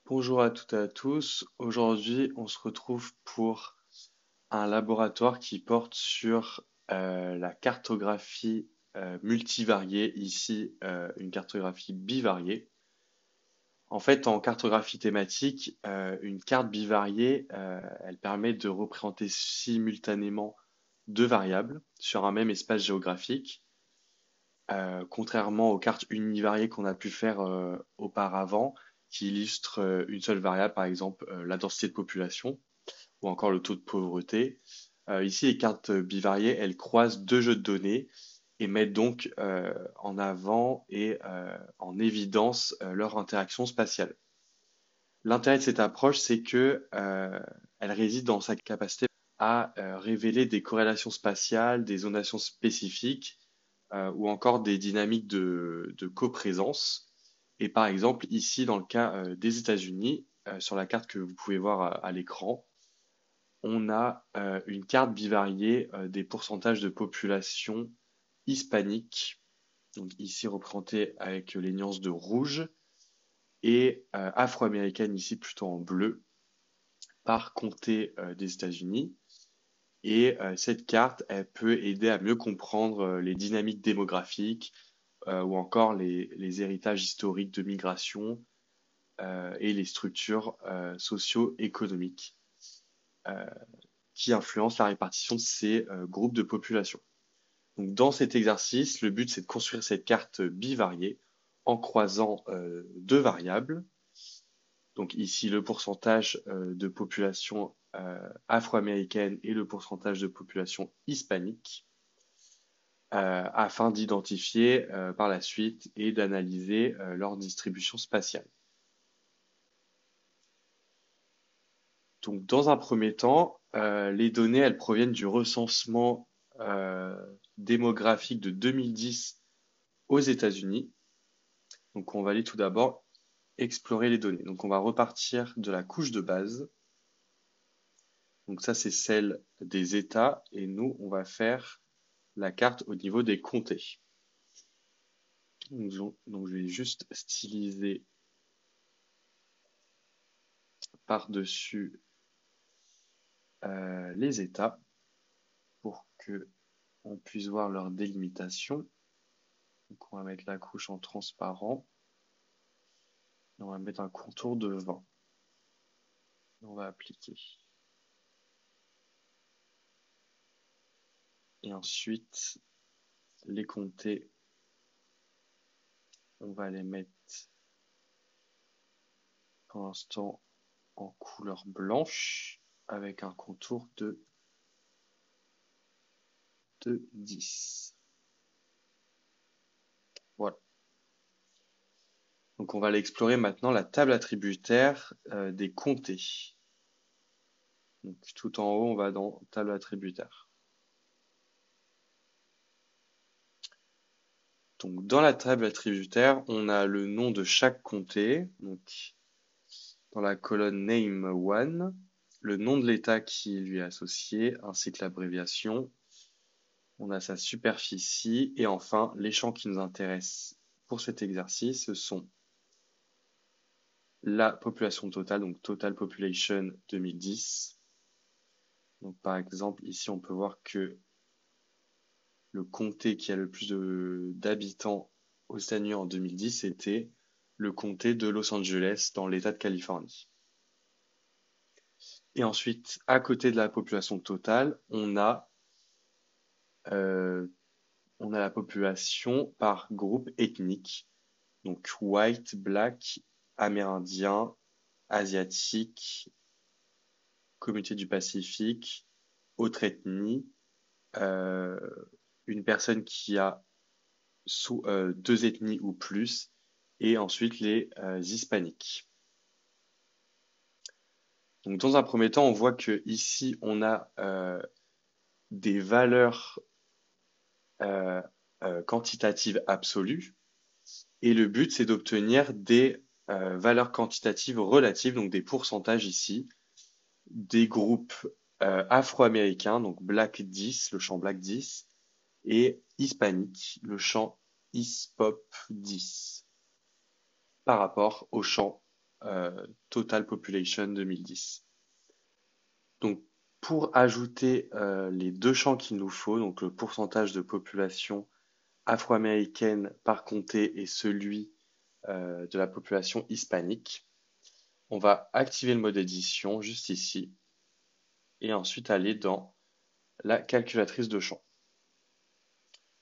Bonjour à toutes et à tous. Aujourd'hui, on se retrouve pour un laboratoire qui porte sur la cartographie multivariée, ici une cartographie bivariée. En fait, en cartographie thématique, une carte bivariée, elle permet de représenter simultanément deux variables sur un même espace géographique, contrairement aux cartes univariées qu'on a pu faire auparavant, qui illustrent une seule variable, par exemple la densité de population ou encore le taux de pauvreté. Ici, les cartes bivariées, elles croisent deux jeux de données et mettent donc en avant et en évidence leur interaction spatiale. L'intérêt de cette approche, c'est que elle réside dans sa capacité à révéler des corrélations spatiales, des zonations spécifiques ou encore des dynamiques de coprésence. Et par exemple, ici, dans le cas des États-Unis, sur la carte que vous pouvez voir à l'écran, on a une carte bivariée des pourcentages de population hispanique, donc ici représentée avec les nuances de rouge, et afro-américaine ici plutôt en bleu, par comté des États-Unis. Et cette carte, elle peut aider à mieux comprendre les dynamiques démographiques ou encore les héritages historiques de migration et les structures socio-économiques euh, qui influencent la répartition de ces groupes de population. Donc, dans cet exercice, le but c'est de construire cette carte bivariée en croisant deux variables. Donc ici le pourcentage de population afro-américaine et le pourcentage de population hispanique, afin d'identifier par la suite et d'analyser leur distribution spatiale. Donc, dans un premier temps, les données, elles proviennent du recensement euh, démographique de 2010 aux États-Unis. Donc, on va aller tout d'abord explorer les données. Donc, on va repartir de la couche de base. Donc, ça, c'est celle des États. Et nous, on va faire la carte au niveau des comtés. Donc, je vais juste styliser par-dessus les États pour que on puisse voir leur délimitation. Donc on va mettre la couche en transparent. Et on va mettre un contour de 20. On va appliquer. Et ensuite, les comtés, on va les mettre pour l'instant en couleur blanche avec un contour de 10. Voilà. Donc on va aller explorer maintenant la table attributaire des comtés. Donc tout en haut, on va dans table attributaire. Donc dans la table attributaire, on a le nom de chaque comté. Donc dans la colonne Name 1, le nom de l'État qui lui est associé, ainsi que l'abréviation. On a sa superficie et enfin les champs qui nous intéressent pour cet exercice, ce sont la population totale, donc Total Population 2010. Donc par exemple, ici on peut voir que le comté qui a le plus d'habitants aux États-Unis en 2010, c'était le comté de Los Angeles dans l'État de Californie. Et ensuite, à côté de la population totale, euh, on a la population par groupe ethnique. Donc white, black, amérindien, asiatique, communauté du Pacifique, autre ethnie, euh, une personne qui a deux ethnies ou plus, et ensuite les hispaniques. Donc dans un premier temps, on voit que ici on a des valeurs euh, quantitatives absolues, et le but c'est d'obtenir des valeurs quantitatives relatives, donc des pourcentages ici, des groupes afro-américains, donc Black 10, le champ Black 10, et hispanique, le champ HISPOP 10, par rapport au champ Total Population 2010. Donc, pour ajouter les deux champs qu'il nous faut, donc le pourcentage de population afro-américaine par comté et celui de la population hispanique, on va activer le mode édition juste ici et ensuite aller dans la calculatrice de champs.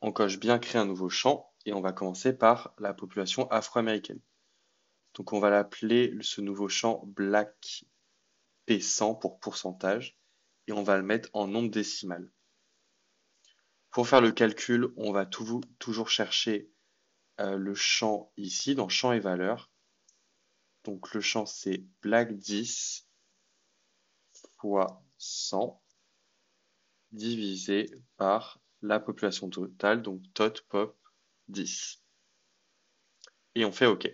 On coche bien créer un nouveau champ et on va commencer par la population afro-américaine. Donc on va l'appeler ce nouveau champ Black P100 pour pourcentage et on va le mettre en nombre décimal. Pour faire le calcul, on va toujours chercher le champ ici dans champ et valeur. Donc le champ c'est Black 10 fois 100 divisé par la population totale, donc tot pop 10. Et on fait OK.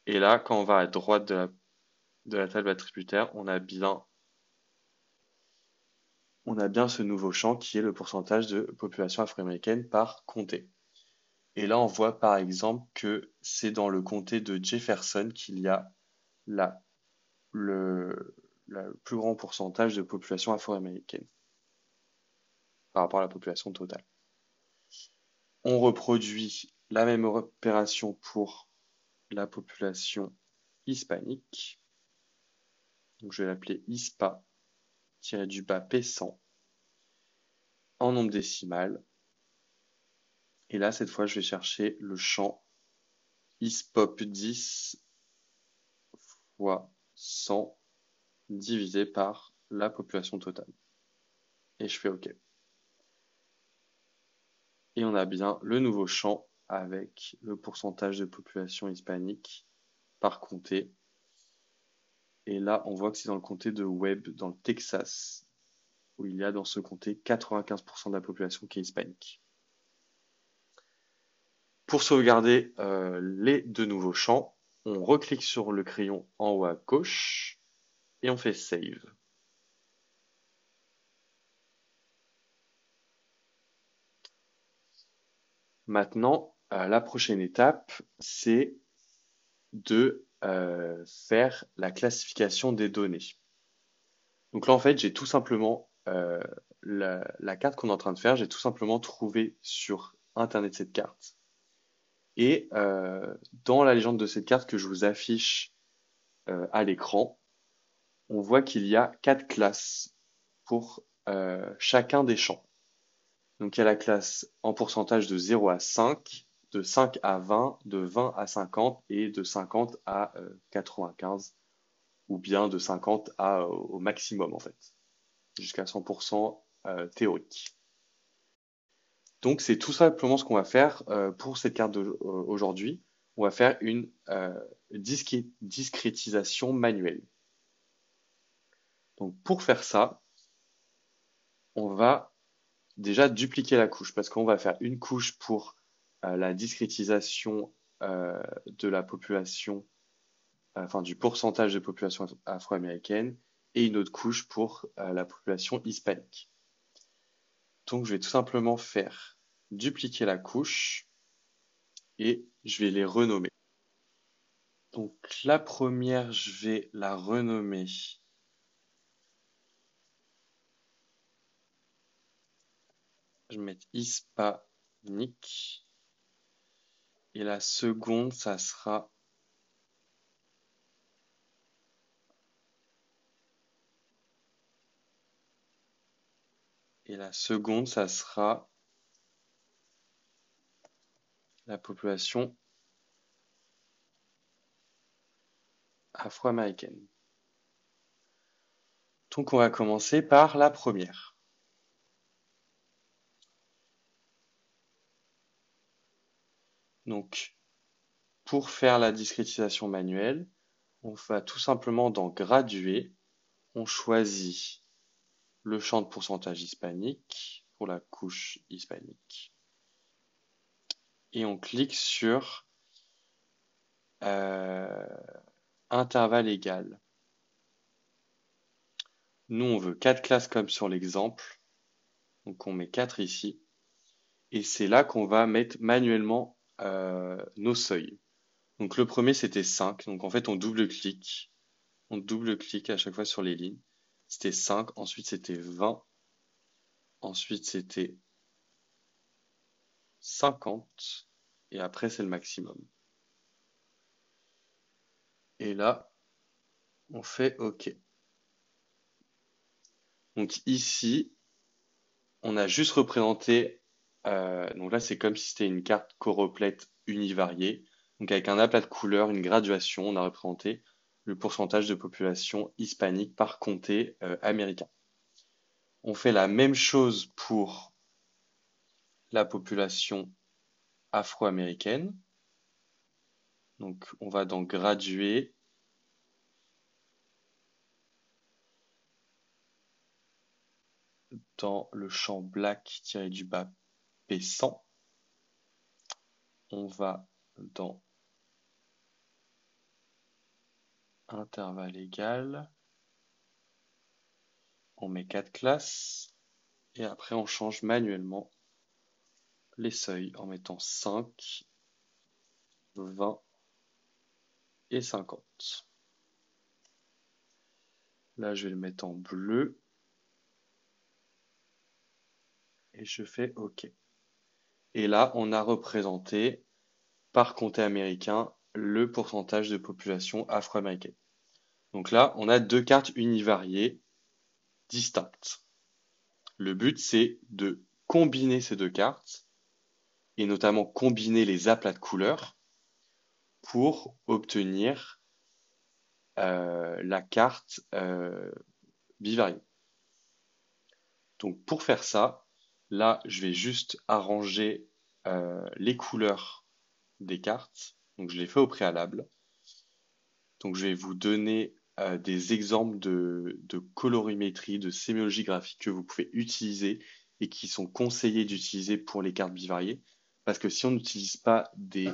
Et là, quand on va à droite de la table attributaire, on a bien ce nouveau champ qui est le pourcentage de population afro-américaine par comté. Et là, on voit par exemple que c'est dans le comté de Jefferson qu'il y a le plus grand pourcentage de population afro-américaine par rapport à la population totale. On reproduit la même opération pour la population hispanique. Donc je vais l'appeler ISPA-du-bas P100 en nombre décimal. Et là, cette fois, je vais chercher le champ ISPOP 10 fois 100 divisé par la population totale. Et je fais OK. Et on a bien le nouveau champ avec le pourcentage de population hispanique par comté. Et là, on voit que c'est dans le comté de Webb, dans le Texas, où il y a dans ce comté 95% de la population qui est hispanique. Pour sauvegarder les deux nouveaux champs, on reclique sur le crayon en haut à gauche et on fait Save. Maintenant, la prochaine étape, c'est de faire la classification des données. Donc là, en fait, j'ai tout simplement la carte qu'on est en train de faire, j'ai tout simplement trouvé sur Internet cette carte. Et dans la légende de cette carte que je vous affiche à l'écran, on voit qu'il y a 4 classes pour chacun des champs. Donc il y a la classe en pourcentage de 0 à 5, de 5 à 20, de 20 à 50 et de 50 à 95, ou bien de 50 au maximum en fait, jusqu'à 100% théorique. Donc c'est tout simplement ce qu'on va faire pour cette carte aujourd'hui. On va faire une discrétisation manuelle. Donc pour faire ça, on va déjà dupliquer la couche parce qu'on va faire une couche pour la discrétisation de la population, enfin du pourcentage de population afro-américaine et une autre couche pour la population hispanique. Donc je vais tout simplement faire dupliquer la couche et je vais les renommer. Donc la première, je vais la renommer je vais mettre hispanique. Et la seconde, ça sera la population afro-américaine. Donc on va commencer par la première. Donc pour faire la discrétisation manuelle, on va tout simplement dans graduer, on choisit le champ de pourcentage hispanique pour la couche hispanique. Et on clique sur intervalle égal. Nous, on veut 4 classes comme sur l'exemple. Donc on met 4 ici. Et c'est là qu'on va mettre manuellement nos seuils. Donc le premier c'était 5. Donc en fait on double-clique à chaque fois sur les lignes. C'était 5, ensuite c'était 20, ensuite c'était 50, et après c'est le maximum. Et là, on fait OK. Donc ici, on a juste représenté, donc là c'est comme si c'était une carte choroplète univariée. Donc avec un aplat de couleurs, une graduation, on a représenté le pourcentage de population hispanique par comté américain. On fait la même chose pour la population afro-américaine. Donc on va dans graduer, dans le champ black-du-bas P100. On va dans intervalle égal, on met 4 classes et après on change manuellement les seuils en mettant 5, 20 et 50. Là, je vais le mettre en bleu et je fais OK. Et là, on a représenté par comté américain le pourcentage de population afro-américaine. Donc là, on a deux cartes univariées distinctes. Le but, c'est de combiner ces deux cartes et notamment combiner les aplats de couleurs pour obtenir la carte bivariée. Donc pour faire ça, là, je vais juste arranger les couleurs des cartes. Donc je l'ai fait au préalable. Donc je vais vous donner des exemples de colorimétrie, de sémiologie graphique que vous pouvez utiliser et qui sont conseillés d'utiliser pour les cartes bivariées. Parce que si on n'utilise pas des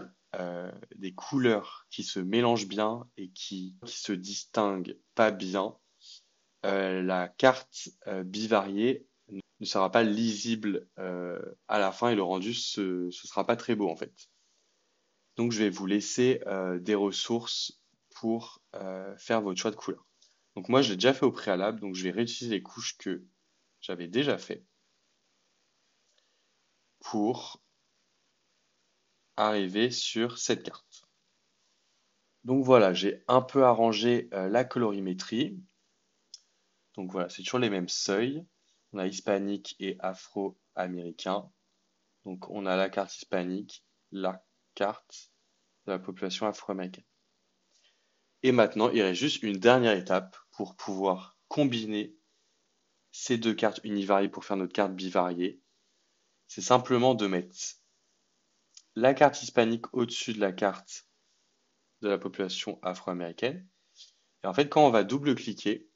couleurs qui se mélangent bien et qui se distinguent pas bien, la carte bivariée ne sera pas lisible à la fin et le rendu ce sera pas très beau en fait. Donc je vais vous laisser des ressources pour faire votre choix de couleur. Donc moi je l'ai déjà fait au préalable, donc je vais réutiliser les couches que j'avais déjà fait pour arriver sur cette carte. Donc voilà, j'ai un peu arrangé la colorimétrie. Donc voilà, c'est toujours les mêmes seuils. On a hispanique et afro-américain. Donc on a la carte hispanique, la carte de la population afro-américaine. Et maintenant, il reste juste une dernière étape pour pouvoir combiner ces deux cartes univariées pour faire notre carte bivariée. C'est simplement de mettre la carte hispanique au-dessus de la carte de la population afro-américaine. Et en fait, quand on va double-cliquer,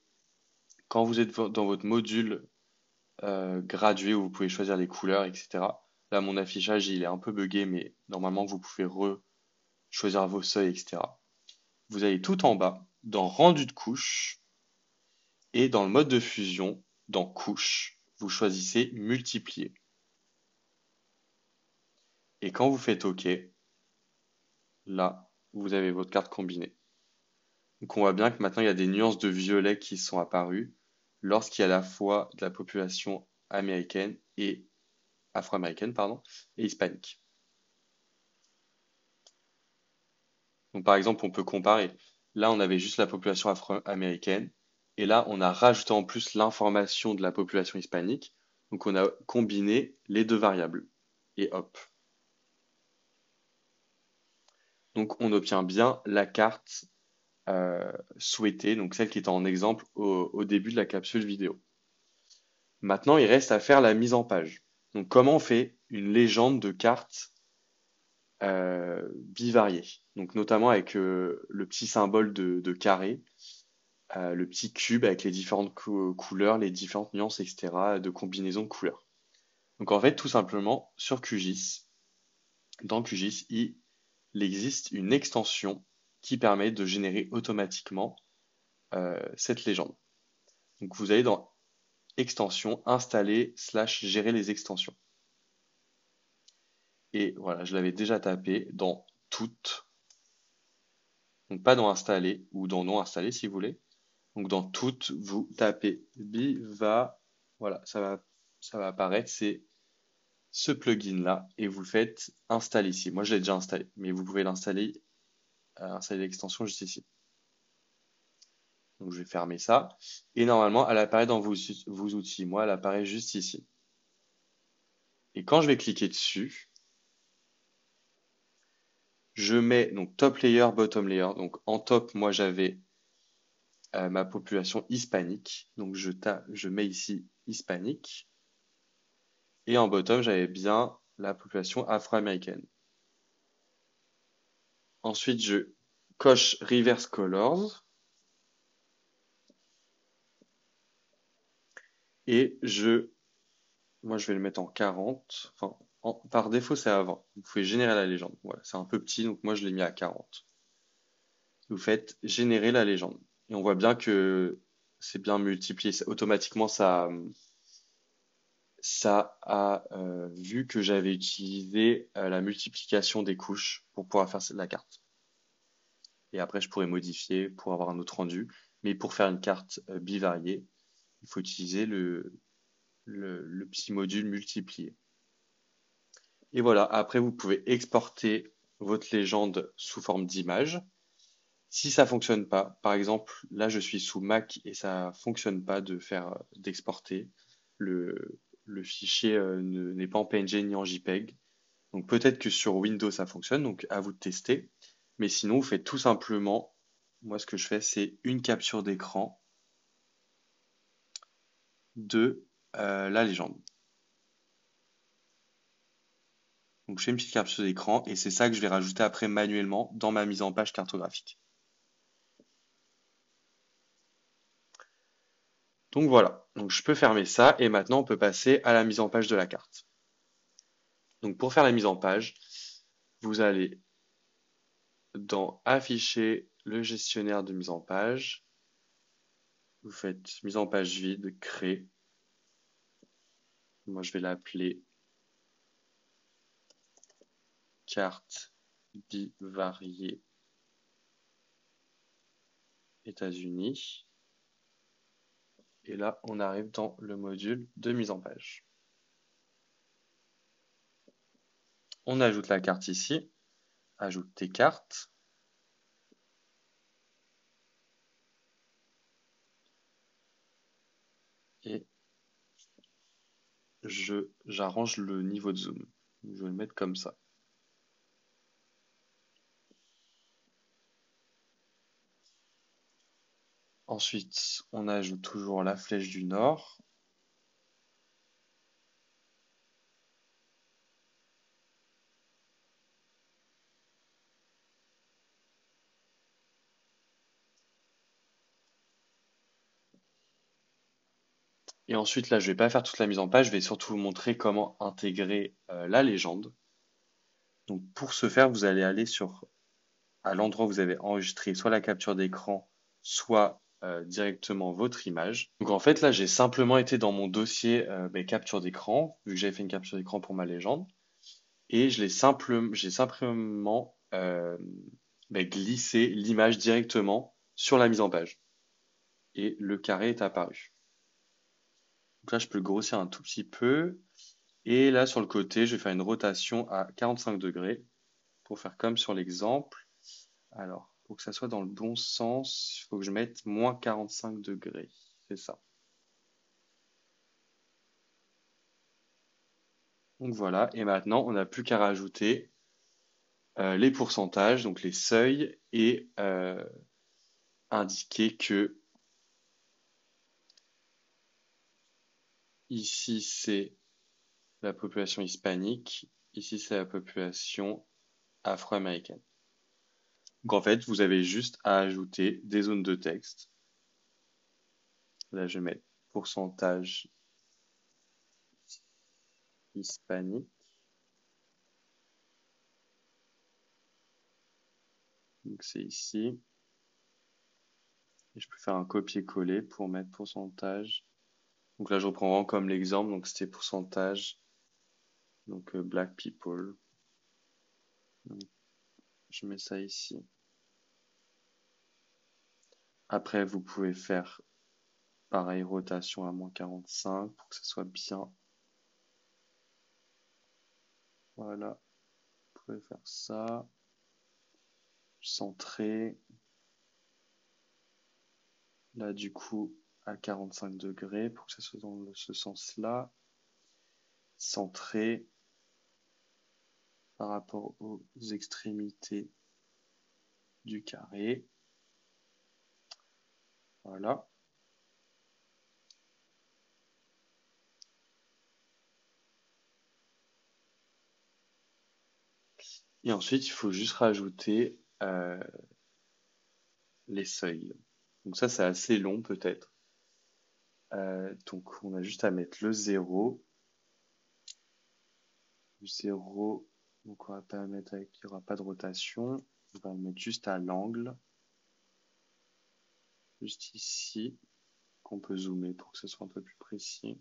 quand vous êtes dans votre module gradué où vous pouvez choisir les couleurs, etc. Là, mon affichage, il est un peu buggé, mais normalement, vous pouvez choisir vos seuils, etc. Vous allez tout en bas, dans rendu de couche, et dans le mode de fusion, dans couche, vous choisissez multiplier. Et quand vous faites OK, là, vous avez votre carte combinée. Donc on voit bien que maintenant, il y a des nuances de violet qui sont apparues lorsqu'il y a à la fois de la population américaine et afro-américaine, pardon, et hispanique. Donc par exemple, on peut comparer. Là, on avait juste la population afro-américaine, et là, on a rajouté en plus l'information de la population hispanique. Donc on a combiné les deux variables. Et hop. Donc on obtient bien la carte souhaitée, donc celle qui est en exemple au début de la capsule vidéo. Maintenant, il reste à faire la mise en page. Donc comment on fait une légende de carte bivariée? Donc notamment avec le petit symbole de carré, le petit cube avec les différentes couleurs, les différentes nuances, etc. de combinaison de couleurs. Donc en fait, tout simplement, sur QGIS, dans QGIS, il existe une extension qui permet de générer automatiquement cette légende. Donc vous allez dans extension, installer / gérer les extensions. Et voilà, je l'avais déjà tapé dans toutes. Donc pas dans installer ou dans non installer si vous voulez. Donc dans toutes, vous tapez Biva, voilà, ça va apparaître, c'est ce plugin-là et vous faites installer ici. Moi je l'ai déjà installé, mais vous pouvez l'installer, installer l'extension juste ici. Donc je vais fermer ça. Et normalement, elle apparaît dans vos outils. Moi, elle apparaît juste ici. Et quand je vais cliquer dessus, je mets donc top layer, bottom layer. Donc en top, moi j'avais ma population hispanique. Donc je mets ici hispanique. Et en bottom, j'avais bien la population afro-américaine. Ensuite, je coche reverse colors. Et moi je vais le mettre en 40. Enfin, par défaut, c'est à 20. Vous pouvez générer la légende. Voilà, c'est un peu petit, donc moi je l'ai mis à 40. Vous faites générer la légende. Et on voit bien que c'est bien multiplié. Automatiquement, ça a vu que j'avais utilisé la multiplication des couches pour pouvoir faire la carte. Et après, je pourrais modifier pour avoir un autre rendu. Mais pour faire une carte bivariée, il faut utiliser le petit module multiplié. Et voilà, après, vous pouvez exporter votre légende sous forme d'image. Si ça fonctionne pas, par exemple, là je suis sous Mac et ça fonctionne pas d'exporter. Le fichier n'est pas en PNG ni en JPEG. Donc peut-être que sur Windows ça fonctionne, donc à vous de tester. Mais sinon, vous faites tout simplement, moi ce que je fais, c'est une capture d'écran de la légende. Donc je fais une petite capture d'écran et c'est ça que je vais rajouter après manuellement dans ma mise en page cartographique. Donc voilà, donc je peux fermer ça et maintenant on peut passer à la mise en page de la carte. Donc pour faire la mise en page, vous allez dans Afficher le gestionnaire de mise en page, vous faites mise en page vide, créer. Moi je vais l'appeler carte bivariée États-Unis. Et là on arrive dans le module de mise en page. On ajoute la carte ici, ajoute tes cartes. Et j'arrange le niveau de zoom. Je vais le mettre comme ça. Ensuite, on ajoute toujours la flèche du nord. Et ensuite, là, je vais pas faire toute la mise en page, je vais surtout vous montrer comment intégrer la légende. Donc, pour ce faire, vous allez aller à l'endroit où vous avez enregistré soit la capture d'écran, soit directement votre image. Donc, en fait, là, j'ai simplement été dans mon dossier capture d'écran, vu que j'avais fait une capture d'écran pour ma légende, et j'ai simplement glissé l'image directement sur la mise en page. Et le carré est apparu. Donc là, je peux le grossir un tout petit peu. Et là, sur le côté, je vais faire une rotation à 45 degrés pour faire comme sur l'exemple. Alors, pour que ça soit dans le bon sens, il faut que je mette moins 45 degrés. C'est ça. Donc voilà. Et maintenant, on n'a plus qu'à rajouter les pourcentages, donc les seuils, et indiquer que ici, c'est la population hispanique, ici, c'est la population afro-américaine. Donc en fait, vous avez juste à ajouter des zones de texte. Là, je vais mettre pourcentage hispanique. Donc c'est ici. Et je peux faire un copier-coller pour mettre pourcentage. Donc là, je reprends vraiment comme l'exemple. Donc c'était pourcentage. Donc black people. Donc, je mets ça ici. Après, vous pouvez faire pareil, rotation à -45 pour que ça soit bien. Voilà, vous pouvez faire ça. Centrer. Là, du coup, à 45 degrés pour que ça soit dans ce sens-là. Centrer par rapport aux extrémités du carré. Voilà. Et ensuite, il faut juste rajouter les seuils. Donc ça, c'est assez long peut-être. Donc on a juste à mettre le 0. Le 0, donc on va pas mettre avec, il n'y aura pas de rotation. On va le mettre juste à l'angle. Juste ici, qu'on peut zoomer pour que ce soit un peu plus précis.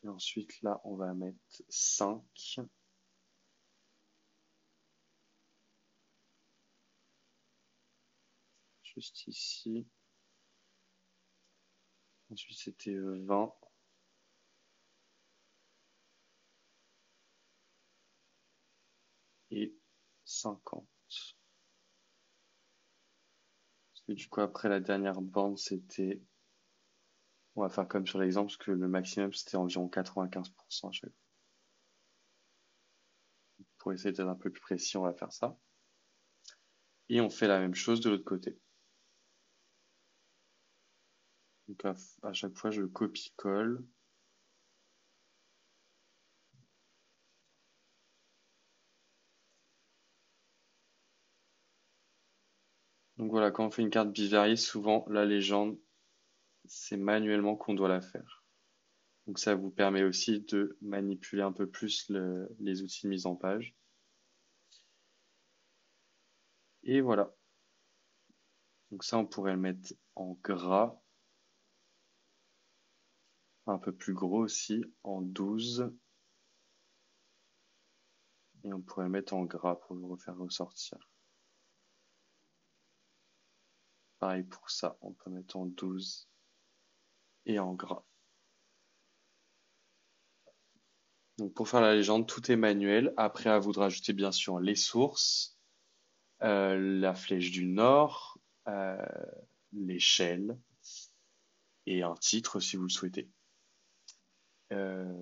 Et ensuite, là, on va mettre 5. Juste ici. Ensuite, c'était 20. Et 50. Parce que du coup, après la dernière bande, c'était... On va faire comme sur l'exemple, parce que le maximum, c'était environ 95% à chaque fois. Pour essayer d'être un peu plus précis, on va faire ça. Et on fait la même chose de l'autre côté. Donc à chaque fois, je copie-colle. Donc voilà, quand on fait une carte bivariée, souvent la légende, c'est manuellement qu'on doit la faire. Donc ça vous permet aussi de manipuler un peu plus les outils de mise en page. Et voilà. Donc ça, on pourrait le mettre en gras, un peu plus gros aussi, en 12. Et on pourrait le mettre en gras pour le refaire ressortir. Pareil pour ça, on peut mettre en 12 et en gras. Donc pour faire la légende, tout est manuel. Après, à vous de rajouter bien sûr les sources, la flèche du nord, l'échelle et un titre si vous le souhaitez.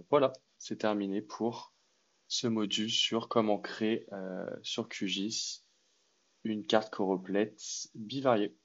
Voilà, c'est terminé pour ce module sur comment créer sur QGIS une carte choropleth bivariée.